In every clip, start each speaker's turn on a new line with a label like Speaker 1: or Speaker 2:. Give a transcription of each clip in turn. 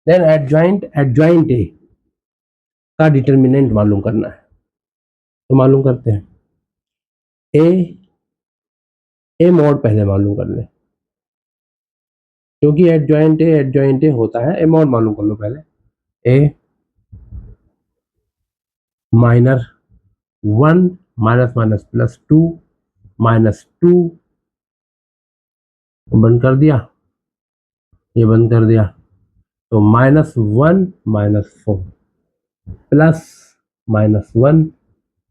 Speaker 1: Then adjoint A का determinant मालूम करना है, तो मालूम करते हैं। ए मॉड पहले मालूम कर ले, क्योंकि एडजॉइंट ए होता है। ए मॉड मालूम कर लो पहले। ए minor 1 minus minus plus 2 minus 2, बंद कर दिया, ये बंद कर दिया, तो -1 -4 प्लस -1,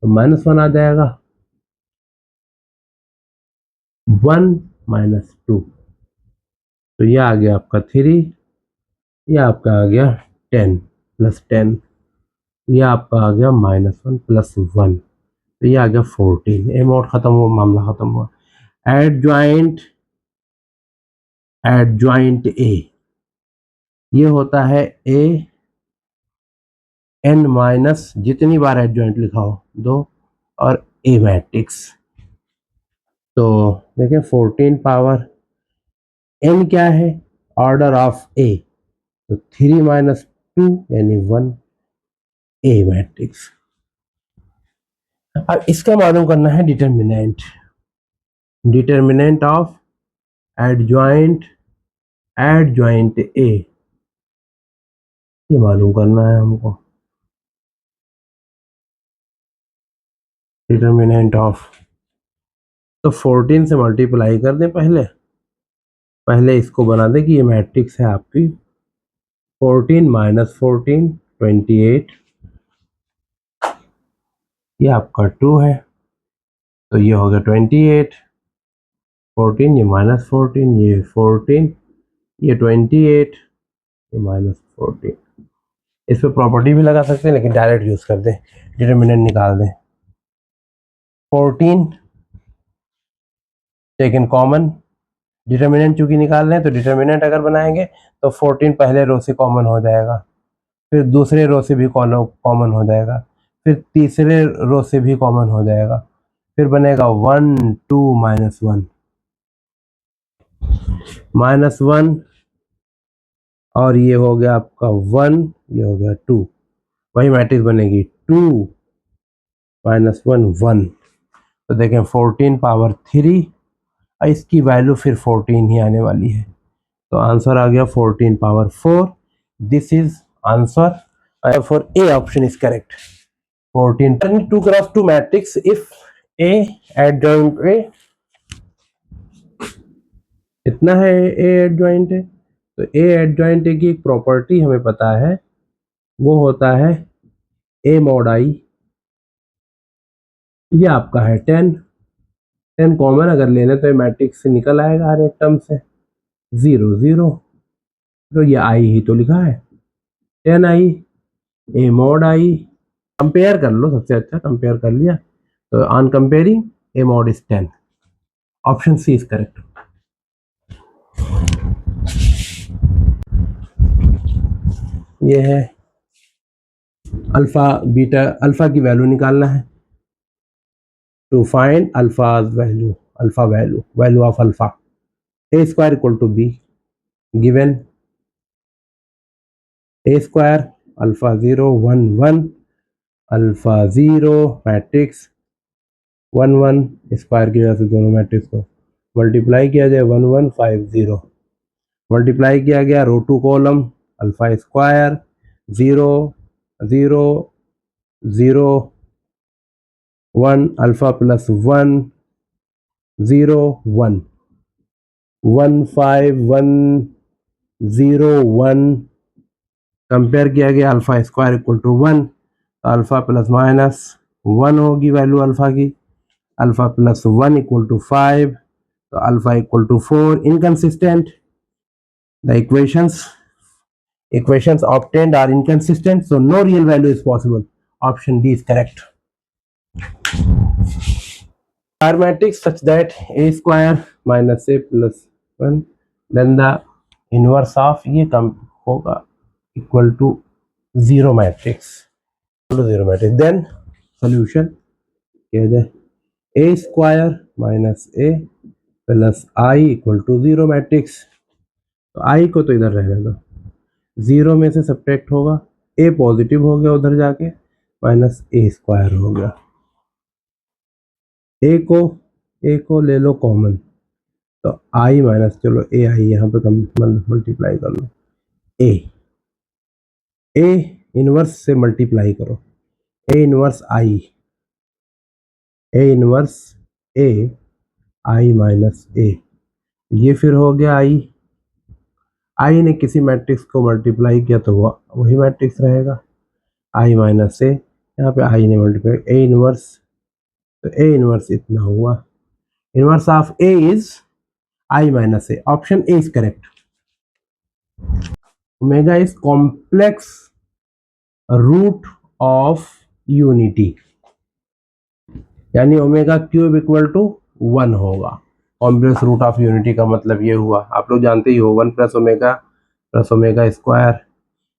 Speaker 1: तो -1 आ जाएगा, 1 -2, तो ये आ गया आपका 3, ये आपका आ गया 10 प्लस 10, ये आपका आ गया -1 प्लस 1, तो ये आ गया 14। ए मॉड खत्म हुआ, मामला खत्म हुआ। एडजॉइंट ए, ये होता है ए एन माइनस जितनी बार एडजॉइंट लिखा हो 2 और ए मैट्रिक्स, तो देखें 14 पावर एन क्या है, ऑर्डर ऑफ ए, तो 3 माइनस 2 यानी 1 ए मैट्रिक्स। अब इसका मालूम करना है डिटर्मिनेंट ऑफ एडजॉइंट ए, ये मालूम करना है हमको। डिटर्मिनेंट ऑफ, तो 14 से मल्टीप्लाई कर दें, पहले इसको बना दें कि ये मैट्रिक्स है आपकी 14 माइनस 14 28, ये आपका 2 है, तो ये हो गया 28, 14 ये माइनस 14, ये 14, ये 28, ये -14। इस पर प्रॉपर्टी भी लगा सकते हैं, लेकिन डायरेक्ट यूज कर दें, डिटर्मिनेंट निकाल दें। 14 टेकन कॉमन, डिटर्मिनेंट चूंकि निकाल लें, तो डिटर्मिनेंट अगर बनाएंगे तो 14 पहले रो से कॉमन हो जाएगा, फिर दूसरे रो से भी कॉमन हो जाएगा, फिर तीसरे रो से भी कॉमन हो जाएगा, फिर बनेगा 1 2 -1 -1, और ये हो गया आपका 1, ये हो गया 2, वही मैट्रिक्स बनेगी 2 -1 1, तो देखें 14 पावर 3, इसकी वैल्यू फिर 14 ही आने वाली है, तो आंसर आ गया 14 power 4। This is answer for A option is correct. 14 2 cross 2 matrix if A adjoint A, इतना है ए एडजॉइंट है, तो ए एडजॉइंट ए की एक प्रॉपर्टी हमें पता है, वो होता है ए मॉड आई, ये आपका है 10 कॉमन अगर ले लें तो मैट्रिक्स से निकल आएगा हर एक टर्म से 0 0, तो ये आई ही तो लिखा है 10 आई, ए मॉड आई, कंपेयर कर लो, सबसे अच्छा कंपेयर कर लिया, तो on comparing A mod is 10, option C is correct. ये है अल्फा बीटा, अल्फा की वैल्यू निकालना है, to find alpha value of alpha, A square equal to B, given A square alpha 0 1 1 alpha 0 matrix 1 1, square की वजह से दोनों matrix को मल्टीप्लाई किया जाए 1 1 5 0, मल्टीप्लाई किया गया row two column, alpha square 0 0 0 1 alpha plus 1 0 1 1 5 1 0 1, compare किया गया alpha square equal to 1, alpha plus minus 1 होगी वैल्यू अल्फा की, अल्फा प्लस 1 इक्वल टू 5, तो alpha equal to 4, inconsistent, the equations obtained are inconsistent, so no real value is possible, option D is correct. R matrix such that a square minus a plus 1, then the inverse of ये कम होगा equal to 0 matrix, then solution क्या है, a square minus a plus I equal to 0 matrix, तो I को तो इधर रहने दो, 0 में से सब्ट्रैक्ट होगा, ए पॉजिटिव हो गया उधर जाके, माइनस ए स्क्वायर हो गया। ए को ले लो कॉमन, तो आई माइनस, चलो ए आई यहाँ पे मल्टीप्लाई कर लो, ए इनवर्स से मल्टीप्लाई करो, A inverse A I minus ए, ये फिर हो गया आई ने किसी मैट्रिक्स को मल्टीप्लाई किया तो वही मैट्रिक्स रहेगा, आई माइनस ए, यहाँ पे आई ने मल्टीप्लाई ए इनवर्स, तो ए इनवर्स इतना हुआ, inverse of A is I minus A, option A is correct. Omega is complex root of unity, यानी ओमेगा क्यूब इक्वल टू 1 होगा। कॉम्प्लेक्स रूट ऑफ यूनिटी का मतलब ये हुआ, आप लोग जानते ही हो, 1 प्लस ओमेगा स्क्वायर,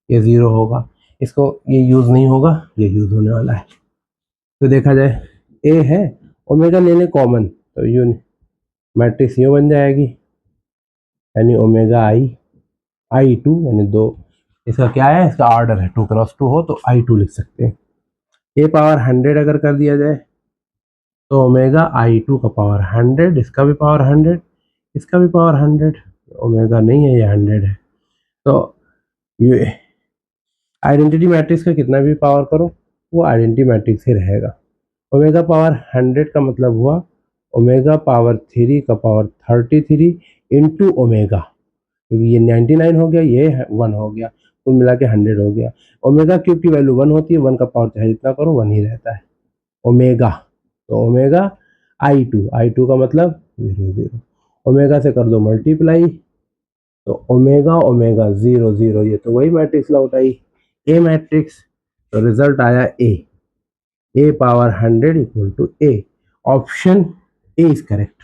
Speaker 1: ये 0 होगा, इसको ये यूज नहीं होगा, ये यूज होने वाला है। तो देखा जाए ए है, ओमेगा ले लें कॉमन, तो मैट्रिक्स ये बन जाएगी, यानी ओमेगा आई टू, यानी 2, इसका क्या है, इसका ऑर्डर है 2 क्रॉस 2 हो तो I2 लिख सकते हैं। ए पावर 100 अगर कर दिया जाए तो ओमेगा I2 का पावर 100, इसका भी पावर 100, इसका भी पावर 100, ओमेगा नहीं है, ये 100 है। तो ये आइडेंटिटी मैट्रिक्स का कितना भी पावर करो वो आइडेंटिटी मैट्रिक्स ही रहेगा। ओमेगा पावर 100 का मतलब हुआ ओमेगा पावर 3 का पावर 33 इंटू ओमेगा, क्योंकि ये 99 हो गया, ये 1 हो गया, कुल मिला के 100 हो गया। ओमेगा क्यूब की वैल्यू 1 होती है, 1 का पावर चाहे जितना करो 1 ही रहता है। ओमेगा, तो ओमेगा आई टू का मतलब 0 ओमेगा से कर दो मल्टीप्लाई, तो ओमेगा 0 ये तो वही मैट्रिक्स लौट आई, ए मैट्रिक्स। तो रिजल्ट आया A power 100 equal to A, option A is correct.